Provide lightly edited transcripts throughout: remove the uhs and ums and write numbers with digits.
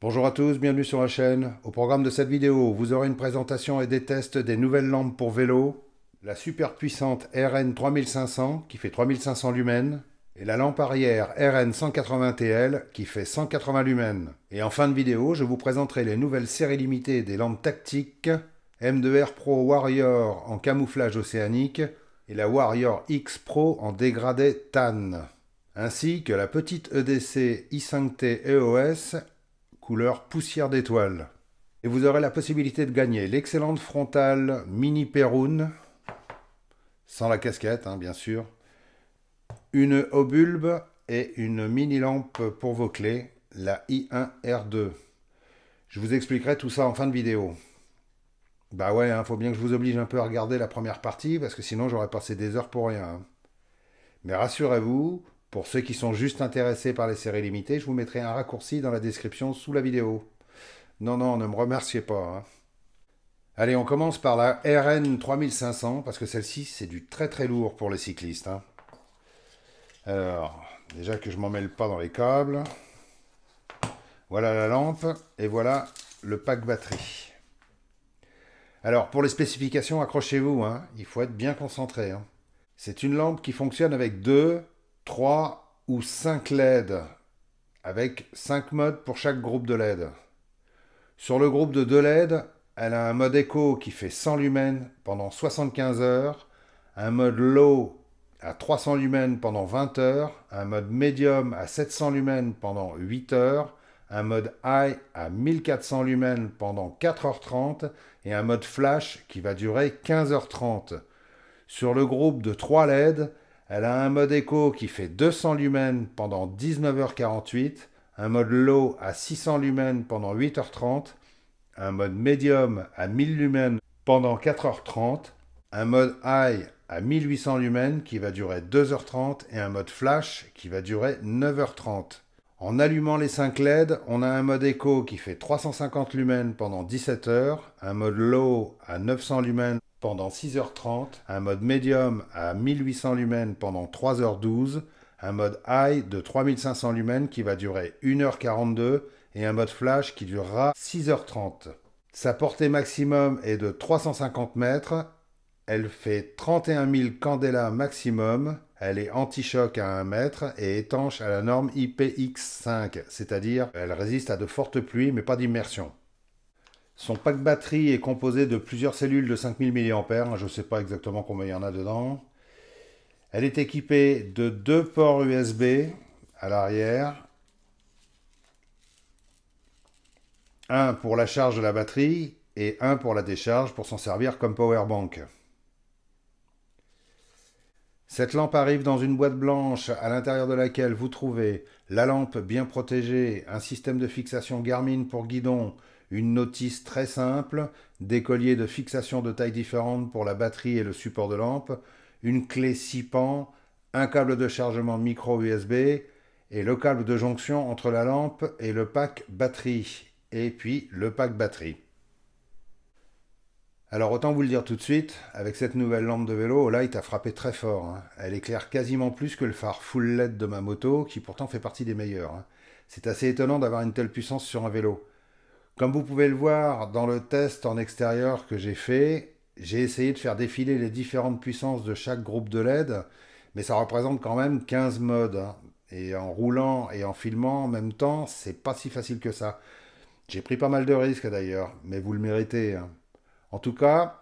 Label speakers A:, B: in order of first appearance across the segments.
A: Bonjour à tous, bienvenue sur la chaîne. Au programme de cette vidéo, vous aurez une présentation et des tests des nouvelles lampes pour vélo, la super puissante RN 3500 qui fait 3500 lumens, et la lampe arrière RN 180 TL qui fait 180 lumens. Et en fin de vidéo, je vous présenterai les nouvelles séries limitées des lampes tactiques M2R Pro Warrior en camouflage océanique et la Warrior X Pro en dégradé tan, ainsi que la petite EDC i5T EOS couleur poussière d'étoile. Et vous aurez la possibilité de gagner l'excellente frontale Mini Perun, sans la casquette bien sûr, une obulbe et une mini lampe pour vos clés, la i1R2. Je vous expliquerai tout ça en fin de vidéo. Bah ouais, faut bien que je vous oblige un peu à regarder la première partie, parce que sinon j'aurais passé des heures pour rien. Mais rassurez-vous, pour ceux qui sont juste intéressés par les séries limitées, je vous mettrai un raccourci dans la description sous la vidéo. Non, non, ne me remerciez pas. Allez, on commence par la RN 3500, parce que celle-ci, c'est du très très lourd pour les cyclistes. Alors, déjà que je m'en mêle pas dans les câbles. Voilà la lampe, et voilà le pack batterie. Alors, pour les spécifications, accrochez-vous, il faut être bien concentré. C'est une lampe qui fonctionne avec 2, 3 ou 5 LED, avec 5 modes pour chaque groupe de LED. Sur le groupe de 2 LED, elle a un mode éco qui fait 100 lumens pendant 75 heures, un mode low à 300 lumens pendant 20 heures, un mode medium à 700 lumens pendant 8 heures, un mode high à 1400 lumens pendant 4h30 et un mode flash qui va durer 15h30. Sur le groupe de 3 LED, elle a un mode éco qui fait 200 lumens pendant 19h48, un mode low à 600 lumens pendant 8h30, un mode medium à 1000 lumens pendant 4h30, un mode high à 1800 lumens qui va durer 2h30 et un mode flash qui va durer 9h30. En allumant les 5 LED, on a un mode éco qui fait 350 lumens pendant 17 heures, un mode low à 900 lumens pendant 6h30, un mode medium à 1800 lumens pendant 3h12, un mode high de 3500 lumens qui va durer 1h42 et un mode flash qui durera 6h30. Sa portée maximum est de 350 mètres, elle fait 31 000 candela maximum, elle est anti-choc à 1 mètre et étanche à la norme IPX5, c'est-à-dire elle résiste à de fortes pluies mais pas d'immersion. Son pack batterie est composé de plusieurs cellules de 5000 mAh, je ne sais pas exactement combien il y en a dedans. Elle est équipée de 2 ports USB à l'arrière, un pour la charge de la batterie et un pour la décharge pour s'en servir comme powerbank. Cette lampe arrive dans une boîte blanche à l'intérieur de laquelle vous trouvez la lampe bien protégée, un système de fixation Garmin pour guidon, une notice très simple, des colliers de fixation de tailles différentes pour la batterie et le support de lampe, une clé 6 pans, un câble de chargement micro USB et le câble de jonction entre la lampe et le pack batterie, et puis le pack batterie. Alors autant vous le dire tout de suite, avec cette nouvelle lampe de vélo, Olight a frappé très fort. Elle éclaire quasiment plus que le phare full LED de ma moto, qui pourtant fait partie des meilleurs. C'est assez étonnant d'avoir une telle puissance sur un vélo. Comme vous pouvez le voir dans le test en extérieur que j'ai fait, j'ai essayé de faire défiler les différentes puissances de chaque groupe de LED, mais ça représente quand même 15 modes. Et en roulant et en filmant en même temps, c'est pas si facile que ça. J'ai pris pas mal de risques d'ailleurs, mais vous le méritez. En tout cas,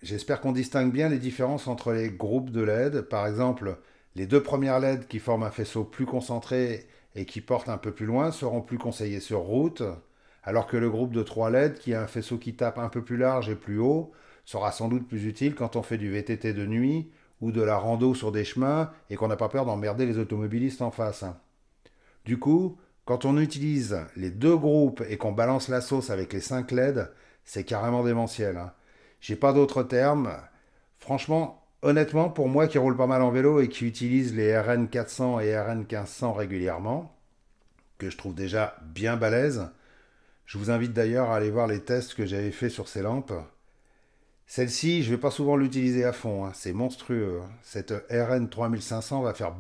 A: j'espère qu'on distingue bien les différences entre les groupes de LED. Par exemple, les 2 premières LED qui forment un faisceau plus concentré et qui portent un peu plus loin seront plus conseillés sur route, alors que le groupe de 3 LED qui a un faisceau qui tape un peu plus large et plus haut sera sans doute plus utile quand on fait du VTT de nuit ou de la rando sur des chemins et qu'on n'a pas peur d'emmerder les automobilistes en face. Du coup, quand on utilise les 2 groupes et qu'on balance la sauce avec les 5 LED, c'est carrément démentiel. J'ai pas d'autres termes. Franchement, honnêtement, pour moi qui roule pas mal en vélo et qui utilise les RN 400 et RN 1500 régulièrement, que je trouve déjà bien balèze, je vous invite d'ailleurs à aller voir les tests que j'avais fait sur ces lampes. Celle-ci, je vais pas souvent l'utiliser à fond, c'est monstrueux. Cette RN 3500 va faire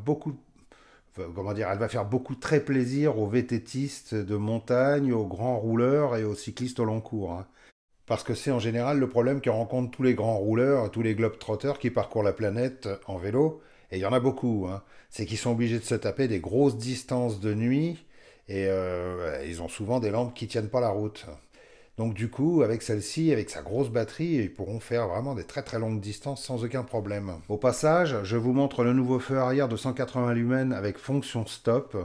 A: comment dire, elle va faire beaucoup très plaisir aux VTTistes de montagne, aux grands rouleurs et aux cyclistes au long cours, hein. Parce que c'est en général le problème que rencontrent tous les grands rouleurs, tous les globetrotters qui parcourent la planète en vélo, et il y en a beaucoup, hein. C'est qu'ils sont obligés de se taper des grosses distances de nuit, et ils ont souvent des lampes qui tiennent pas la route. Donc du coup, avec celle-ci, avec sa grosse batterie, ils pourront faire vraiment des très très longues distances sans aucun problème. Au passage, je vous montre le nouveau feu arrière de 180 lumens avec fonction stop,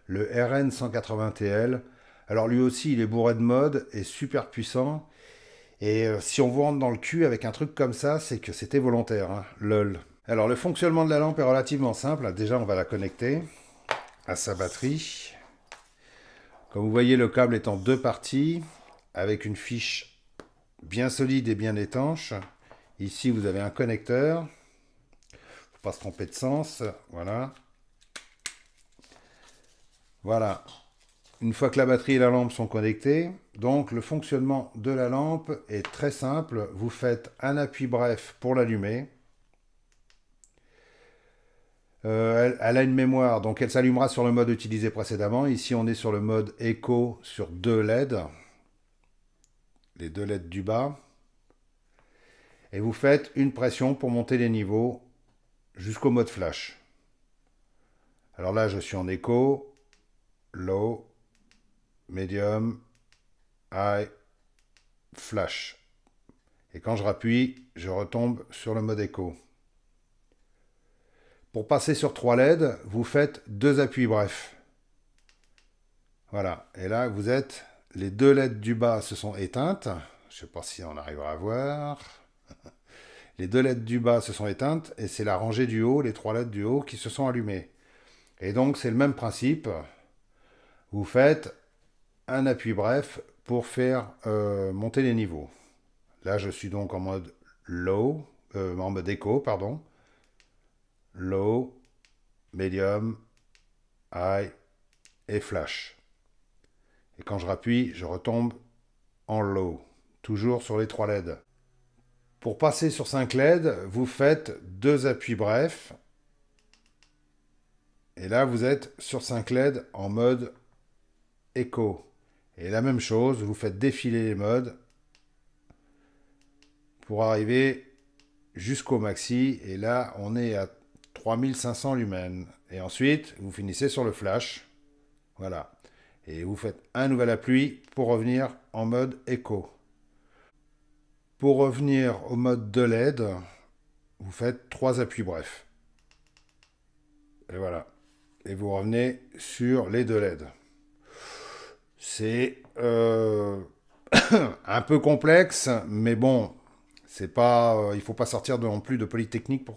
A: le RN 180TL. Alors lui aussi, il est bourré de mode et super puissant. Et si on vous rentre dans le cul avec un truc comme ça, c'est que c'était volontaire, hein. Lol. Alors le fonctionnement de la lampe est relativement simple. Déjà, on va la connecter à sa batterie. Comme vous voyez, le câble est en deux parties, avec une fiche bien solide et bien étanche. Ici, vous avez un connecteur. Faut pas se tromper de sens. Voilà. Voilà. Une fois que la batterie et la lampe sont connectées, donc le fonctionnement de la lampe est très simple. Vous faites un appui bref pour l'allumer. Elle a une mémoire, donc elle s'allumera sur le mode utilisé précédemment. Ici, on est sur le mode écho sur deux LED. Les deux LED du bas. Et vous faites une pression pour monter les niveaux jusqu'au mode flash. Alors là, je suis en écho, low, medium, high, flash. Et quand je rappuie, je retombe sur le mode écho. Pour passer sur 3 LED, vous faites deux appuis brefs. Voilà. Et là, vous êtes... Les deux LED du bas se sont éteintes. Je ne sais pas si on arrivera à voir. Les deux LED du bas se sont éteintes et c'est la rangée du haut, les 3 LED du haut qui se sont allumées. Et donc, c'est le même principe. Vous faites un appui bref pour faire monter les niveaux. Là, je suis donc en mode low, en mode écho, pardon. Low, medium, high et flash. Et quand je rappuie, je retombe en low, toujours sur les 3 LED. Pour passer sur 5 LED, vous faites deux appuis brefs. Et là, vous êtes sur 5 LED en mode écho. Et la même chose, vous faites défiler les modes pour arriver jusqu'au maxi. Et là, on est à 3500 lumens. Et ensuite, vous finissez sur le flash. Voilà. Et vous faites un nouvel appui pour revenir en mode écho. Pour revenir au mode de LED, vous faites 3 appuis brefs. Et voilà. Et vous revenez sur les 2 LED. C'est un peu complexe, mais bon, c'est pas, il faut pas sortir non plus de Polytechnique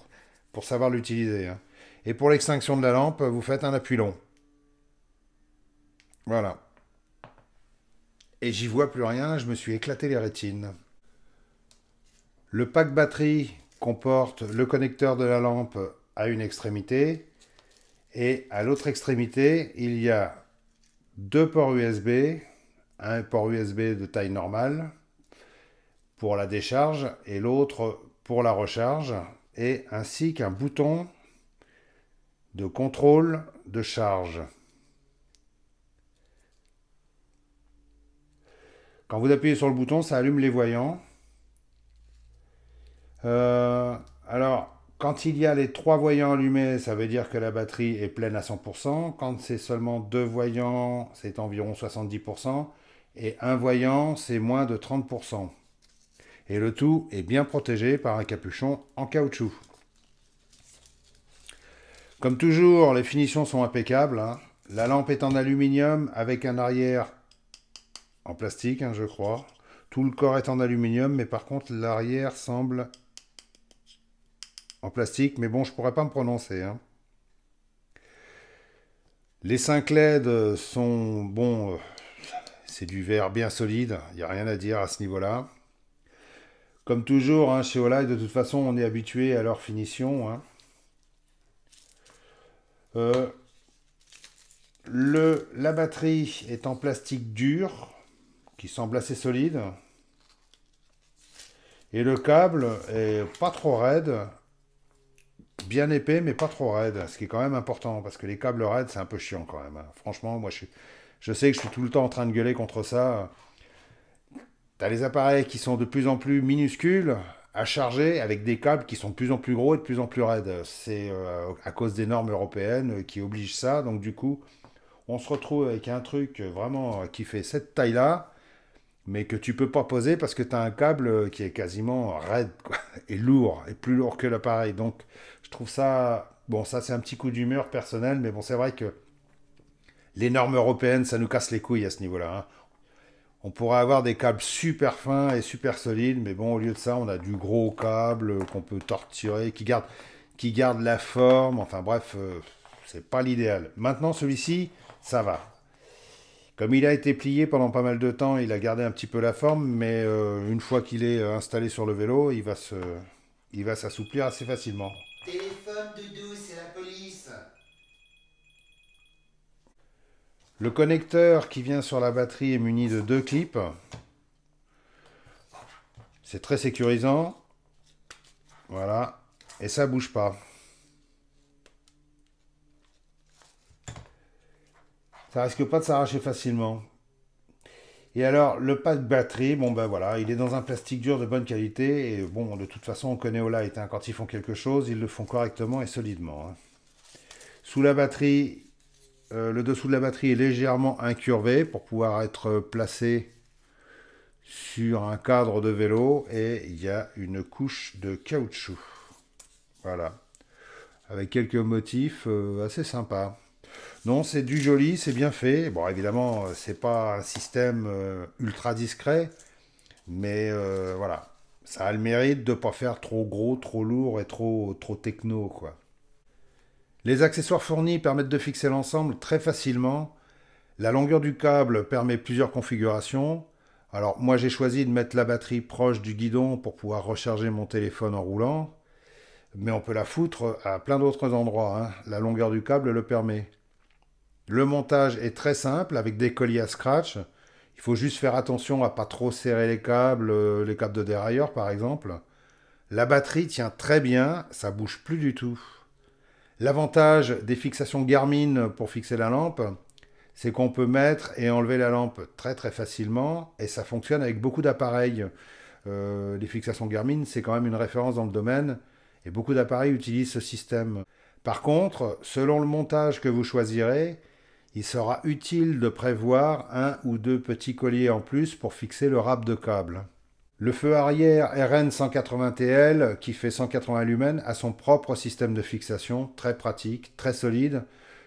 A: pour savoir l'utiliser, hein. Et pour l'extinction de la lampe, vous faites un appui long. Voilà. Et j'y vois plus rien, je me suis éclaté les rétines. Le pack batterie comporte le connecteur de la lampe à une extrémité. Et à l'autre extrémité, il y a deux ports USB. Un port USB de taille normale pour la décharge et l'autre pour la recharge. Et ainsi qu'un bouton de contrôle de charge. Quand vous appuyez sur le bouton, ça allume les voyants. Alors, quand il y a les 3 voyants allumés, ça veut dire que la batterie est pleine à 100%. Quand c'est seulement 2 voyants, c'est environ 70%. Et un voyant, c'est moins de 30%. Et le tout est bien protégé par un capuchon en caoutchouc. Comme toujours, les finitions sont impeccables, hein. La lampe est en aluminium avec un arrière en plastique, hein, je crois. Tout le corps est en aluminium, mais par contre l'arrière semble en plastique. Mais bon, je pourrais pas me prononcer, hein. Les 5 LED sont, bon, c'est du verre bien solide, il n'y a rien à dire à ce niveau-là. Comme toujours, hein, chez Olive, de toute façon, on est habitué à leur finition, hein. La batterie est en plastique dur, qui semble assez solide. Et le câble est pas trop raide, bien épais, mais pas trop raide, ce qui est quand même important, parce que les câbles raides, c'est un peu chiant quand même, hein. Franchement, moi, je sais que je suis tout le temps en train de gueuler contre ça. T'as les appareils qui sont de plus en plus minuscules à charger avec des câbles qui sont de plus en plus gros et de plus en plus raides. C'est à cause des normes européennes qui obligent ça. Donc du coup, on se retrouve avec un truc vraiment qui fait cette taille-là, mais que tu peux pas poser parce que tu as un câble qui est quasiment raide, quoi, et lourd, et plus lourd que l'appareil. Donc je trouve ça... Bon, ça c'est un petit coup d'humeur personnel, mais bon, c'est vrai que les normes européennes, ça nous casse les couilles à ce niveau-là, hein. On pourrait avoir des câbles super fins et super solides, mais bon, au lieu de ça, on a du gros câble qu'on peut torturer, qui garde la forme. Enfin bref, c'est pas l'idéal. Maintenant, celui-ci, ça va. Comme il a été plié pendant pas mal de temps, il a gardé un petit peu la forme, mais une fois qu'il est installé sur le vélo, il va s'assouplir assez facilement.
B: Téléphone, Doudou, c'est la police.
A: Le connecteur qui vient sur la batterie est muni de 2 clips. C'est très sécurisant. Voilà. Et ça bouge pas. Ça risque pas de s'arracher facilement. Et alors, le pack batterie, bon ben voilà, il est dans un plastique dur de bonne qualité. Et bon, de toute façon, on connaît Olight, hein, quand ils font quelque chose, ils le font correctement et solidement, hein. Sous la batterie, le dessous de la batterie est légèrement incurvé pour pouvoir être placé sur un cadre de vélo. Et il y a une couche de caoutchouc. Voilà. Avec quelques motifs assez sympas. Non, c'est du joli, c'est bien fait. Bon, évidemment, c'est pas un système ultra discret, mais voilà. Ça a le mérite de ne pas faire trop gros, trop lourd et trop techno, quoi. Les accessoires fournis permettent de fixer l'ensemble très facilement. La longueur du câble permet plusieurs configurations. Alors, moi, j'ai choisi de mettre la batterie proche du guidon pour pouvoir recharger mon téléphone en roulant. Mais on peut la foutre à plein d'autres endroits, hein. La longueur du câble le permet. Le montage est très simple avec des colliers à scratch. Il faut juste faire attention à pas trop serrer les câbles de dérailleur par exemple. La batterie tient très bien, ça bouge plus du tout. L'avantage des fixations Garmin pour fixer la lampe, c'est qu'on peut mettre et enlever la lampe très très facilement et ça fonctionne avec beaucoup d'appareils. Les fixations Garmin, c'est quand même une référence dans le domaine et beaucoup d'appareils utilisent ce système. Par contre, selon le montage que vous choisirez, il sera utile de prévoir un ou deux petits colliers en plus pour fixer le râpe de câble. Le feu arrière RN180TL, qui fait 180 lumens, a son propre système de fixation, très pratique, très solide.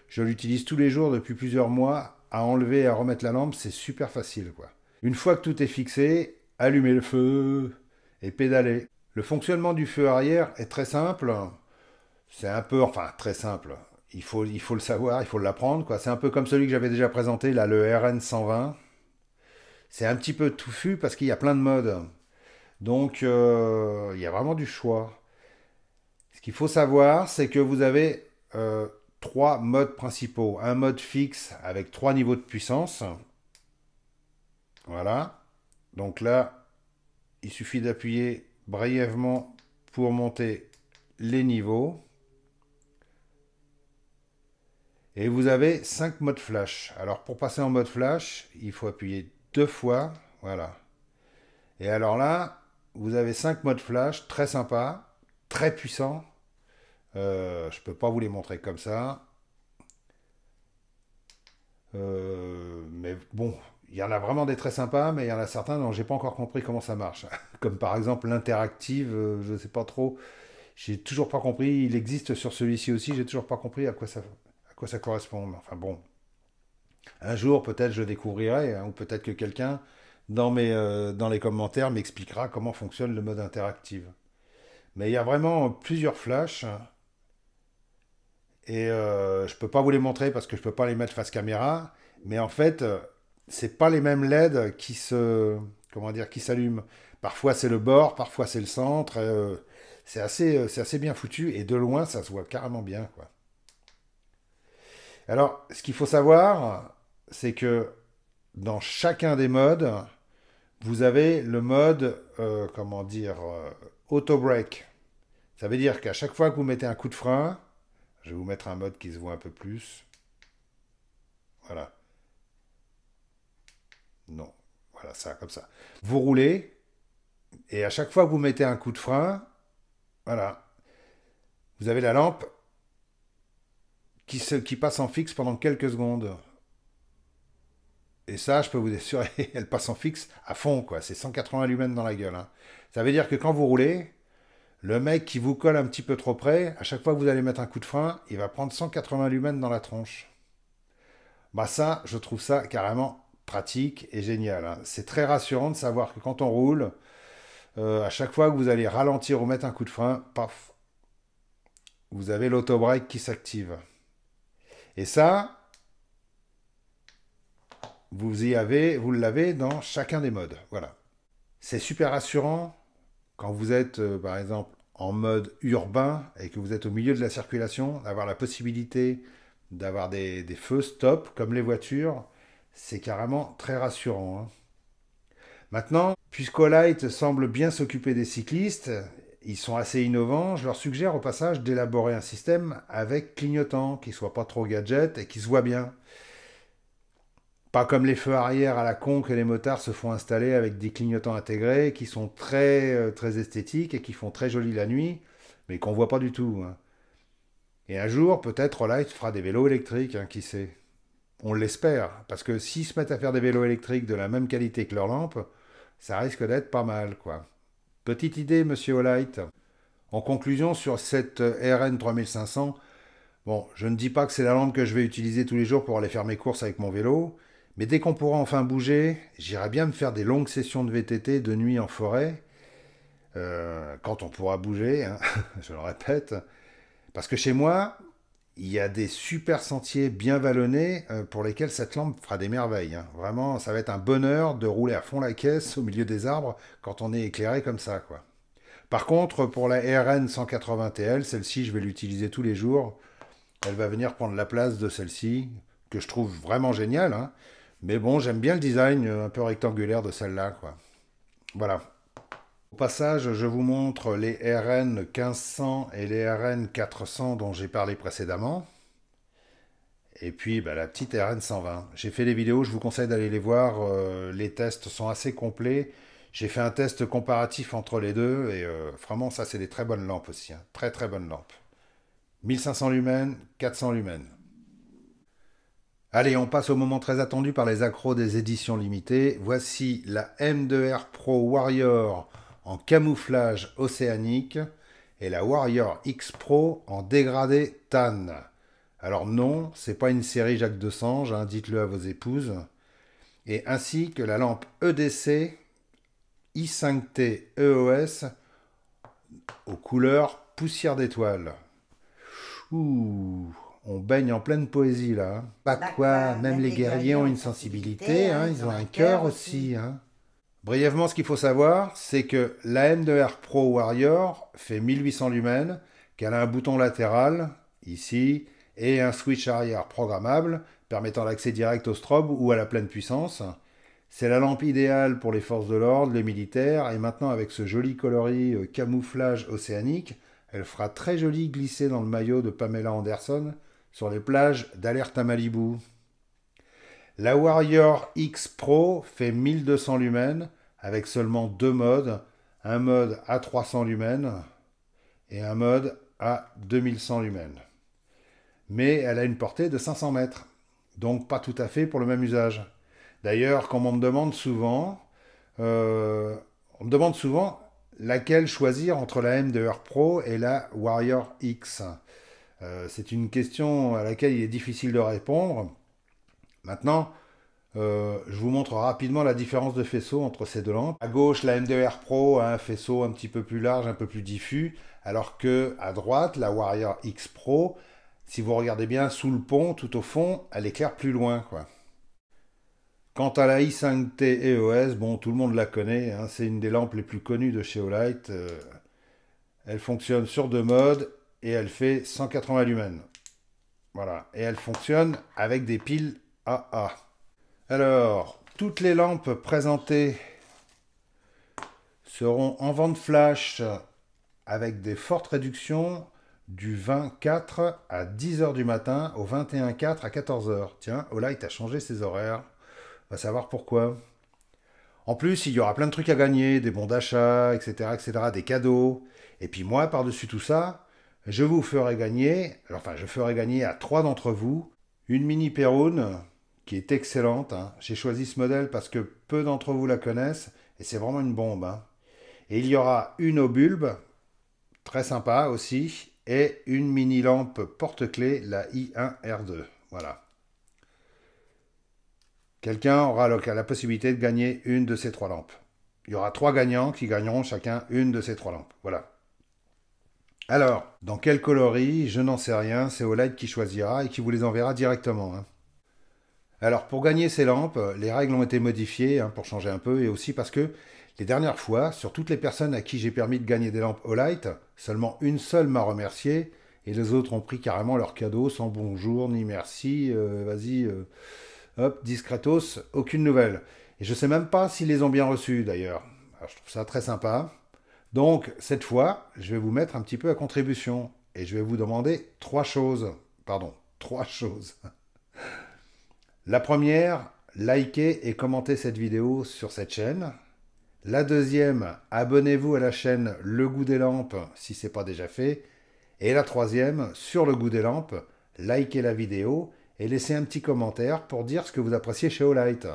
A: Je l'utilise tous les jours depuis plusieurs mois. À enlever et à remettre la lampe, c'est super facile, quoi. Une fois que tout est fixé, allumez le feu et pédalez. Le fonctionnement du feu arrière est très simple. C'est un peu, enfin très simple. Il faut le savoir, il faut l'apprendre, quoi. C'est un peu comme celui que j'avais déjà présenté, là, le RN120. C'est un petit peu touffu parce qu'il y a plein de modes. Donc, il y a vraiment du choix. Ce qu'il faut savoir, c'est que vous avez 3 modes principaux. Un mode fixe avec 3 niveaux de puissance. Voilà. Donc là, il suffit d'appuyer brièvement pour monter les niveaux. Et vous avez 5 modes flash. Alors pour passer en mode flash, il faut appuyer 2 fois. Voilà. Et alors là, vous avez 5 modes flash, très sympa, très puissants. Je ne peux pas vous les montrer comme ça. Mais bon, il y en a vraiment des très sympas, mais il y en a certains dont j'ai pas encore compris comment ça marche. Comme par exemple l'interactive, je ne sais pas trop. J'ai toujours pas compris. Il existe sur celui-ci aussi, j'ai toujours pas compris à quoi ça correspond. Enfin bon, un jour peut-être je découvrirai, hein, ou peut-être que quelqu'un dans les commentaires m'expliquera comment fonctionne le mode interactive. Mais il y a vraiment plusieurs flashs et je peux pas vous les montrer parce que je peux pas les mettre face caméra. Mais en fait, c'est pas les mêmes LED comment dire, qui s'allument. Parfois c'est le bord, parfois c'est le centre. C'est assez bien foutu et de loin ça se voit carrément bien, quoi. Alors, ce qu'il faut savoir, c'est que dans chacun des modes, vous avez le mode, comment dire, auto break. Ça veut dire qu'à chaque fois que vous mettez un coup de frein, je vais vous mettre un mode qui se voit un peu plus. Voilà. Non. Voilà, ça, comme ça. Vous roulez, et à chaque fois que vous mettez un coup de frein, voilà, vous avez la lampe qui passe en fixe pendant quelques secondes. Et ça, je peux vous assurer, elle passe en fixe à fond, quoi. C'est 180 lumens dans la gueule, hein. Ça veut dire que quand vous roulez, le mec qui vous colle un petit peu trop près, à chaque fois que vous allez mettre un coup de frein, il va prendre 180 lumens dans la tronche. Bah ça, je trouve ça carrément pratique et génial, hein. C'est très rassurant de savoir que quand on roule, à chaque fois que vous allez ralentir ou mettre un coup de frein, paf, vous avez l'auto-break qui s'active. Et ça, vous l'avez dans chacun des modes. Voilà. C'est super rassurant quand vous êtes, par exemple, en mode urbain et que vous êtes au milieu de la circulation, d'avoir la possibilité d'avoir des feux stop comme les voitures, c'est carrément très rassurant, hein. Maintenant, puisqu'Olight semble bien s'occuper des cyclistes, ils sont assez innovants, je leur suggère au passage d'élaborer un système avec clignotant, qui soit pas trop gadget et qui se voit bien. Pas comme les feux arrière à la con que les motards se font installer avec des clignotants intégrés qui sont très esthétiques et qui font très joli la nuit, mais qu'on voit pas du tout, hein. Et un jour, peut-être Olight fera des vélos électriques, hein, qui sait. On l'espère, parce que s'ils se mettent à faire des vélos électriques de la même qualité que leurs lampes, ça risque d'être pas mal, quoi. Petite idée, monsieur Olight. En conclusion, sur cette RN 3500, bon, je ne dis pas que c'est la lampe que je vais utiliser tous les jours pour aller faire mes courses avec mon vélo, mais dès qu'on pourra enfin bouger, j'irai bien me faire des longues sessions de VTT de nuit en forêt, quand on pourra bouger, hein, je le répète, parce que chez moi, il y a des super sentiers bien vallonnés pour lesquels cette lampe fera des merveilles, hein. Vraiment, ça va être un bonheur de rouler à fond la caisse au milieu des arbres quand on est éclairé comme ça, quoi. Par contre, pour la RN 180TL, celle-ci, je vais l'utiliser tous les jours. Elle va venir prendre la place de celle-ci, que je trouve vraiment géniale, hein. Mais bon, j'aime bien le design un peu rectangulaire de celle-là, quoi. Voilà. Au passage, je vous montre les RN 1500 et les RN 400 dont j'ai parlé précédemment. Et puis bah, la petite RN 120. J'ai fait des vidéos, je vous conseille d'aller les voir. Les tests sont assez complets. J'ai fait un test comparatif entre les deux et vraiment, ça, c'est des très bonnes lampes aussi, hein. Très très bonnes lampes. 1500 lumens, 400 lumens. Allez, on passe au moment très attendu par les accros des éditions limitées. Voici la M2R Pro Warrior en camouflage océanique et la Warrior X Pro en dégradé tan. Alors non, c'est pas une série Jacques Desange, hein, dites-le à vos épouses. Et ainsi que la lampe EDC i5T EOS aux couleurs poussière d'étoile. Ouh, on baigne en pleine poésie là, hein. Pas quoi, même les guerriers ont une sensibilité, hein, ils ont un cœur aussi, hein. Brièvement, ce qu'il faut savoir, c'est que la M2R Pro Warrior fait 1800 lumens, qu'elle a un bouton latéral, ici, et un switch arrière programmable, permettant l'accès direct au strobe ou à la pleine puissance. C'est la lampe idéale pour les forces de l'ordre, les militaires, et maintenant avec ce joli coloris camouflage océanique, elle fera très joli glisser dans le maillot de Pamela Anderson sur les plages d'Alerte à Malibu. La Warrior X Pro fait 1200 lumens avec seulement deux modes, un mode à 300 lumens et un mode à 2100 lumens. Mais elle a une portée de 500 mètres, donc pas tout à fait pour le même usage. D'ailleurs, quand on me demande souvent laquelle choisir entre la M2R Pro et la Warrior X. C'est une question à laquelle il est difficile de répondre. Maintenant, je vous montre rapidement la différence de faisceau entre ces deux lampes. À gauche, la M2R Pro a un faisceau un petit peu plus large, un peu plus diffus, alors que à droite, la Warrior X Pro, si vous regardez bien sous le pont, tout au fond, elle éclaire plus loin, quoi. Quant à la i5T EOS, bon, tout le monde la connaît, hein, c'est une des lampes les plus connues de chez Olight. Elle fonctionne sur deux modes et elle fait 180 lumens. Voilà, et elle fonctionne avec des piles AA. Alors, toutes les lampes présentées seront en vente flash avec des fortes réductions du 20-4 à 10h du matin au 21-4 à 14h. Tiens, Olight a changé ses horaires. On va savoir pourquoi. En plus, il y aura plein de trucs à gagner, des bons d'achat, etc., des cadeaux. Et puis moi, par-dessus tout ça, je vous ferai gagner, enfin, je ferai gagner à 3 d'entre vous une mini Perrone qui est excellente, hein. J'ai choisi ce modèle parce que peu d'entre vous la connaissent et c'est vraiment une bombe, hein. Et il y aura une au bulbe, très sympa aussi, et une mini lampe porte-clés, la i1R2. Voilà. Quelqu'un aura la possibilité de gagner une de ces 3 lampes. Il y aura 3 gagnants qui gagneront chacun une de ces 3 lampes. Voilà. Alors, dans quel coloris, je n'en sais rien, c'est Olight qui choisira et qui vous les enverra directement, hein. Alors, pour gagner ces lampes, les règles ont été modifiées, hein, pour changer un peu, et aussi parce que les dernières fois, sur toutes les personnes à qui j'ai permis de gagner des lampes Olight, seulement une seule m'a remercié, et les autres ont pris carrément leur cadeau sans bonjour ni merci, vas-y, hop, discretos, aucune nouvelle. Et je sais même pas s'ils les ont bien reçus d'ailleurs. Alors, je trouve ça très sympa. Donc, cette fois, je vais vous mettre un petit peu à contribution, et je vais vous demander 3 choses. Pardon, 3 choses. La première, likez et commentez cette vidéo sur cette chaîne. La deuxième, abonnez-vous à la chaîne Le Goût des Lampes si ce n'est pas déjà fait. Et la troisième, sur Le Goût des Lampes, likez la vidéo et laissez un petit commentaire pour dire ce que vous appréciez chez Olight.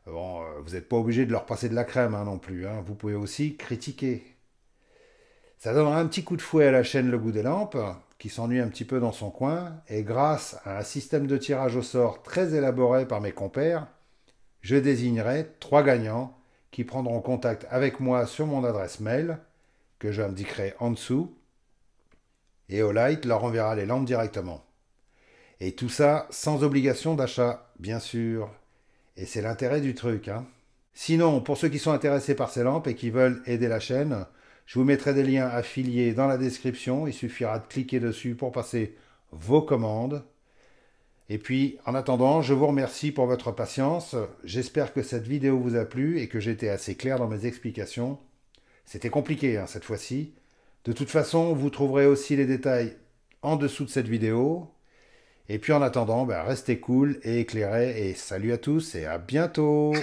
A: Bon, vous n'êtes pas obligé de leur passer de la crème, hein, non plus, hein. Vous pouvez aussi critiquer. Ça donnera un petit coup de fouet à la chaîne Le Goût des Lampes, qui s'ennuie un petit peu dans son coin, et grâce à un système de tirage au sort très élaboré par mes compères, je désignerai 3 gagnants qui prendront contact avec moi sur mon adresse mail, que j'indiquerai en dessous, et Olight leur enverra les lampes directement. Et tout ça sans obligation d'achat, bien sûr. Et c'est l'intérêt du truc, hein. Sinon, pour ceux qui sont intéressés par ces lampes et qui veulent aider la chaîne, je vous mettrai des liens affiliés dans la description. Il suffira de cliquer dessus pour passer vos commandes. Et puis, en attendant, je vous remercie pour votre patience. J'espère que cette vidéo vous a plu et que j'ai été assez clair dans mes explications. C'était compliqué, hein, cette fois-ci. De toute façon, vous trouverez aussi les détails en dessous de cette vidéo. Et puis en attendant, restez cool et éclairés. Et salut à tous et à bientôt!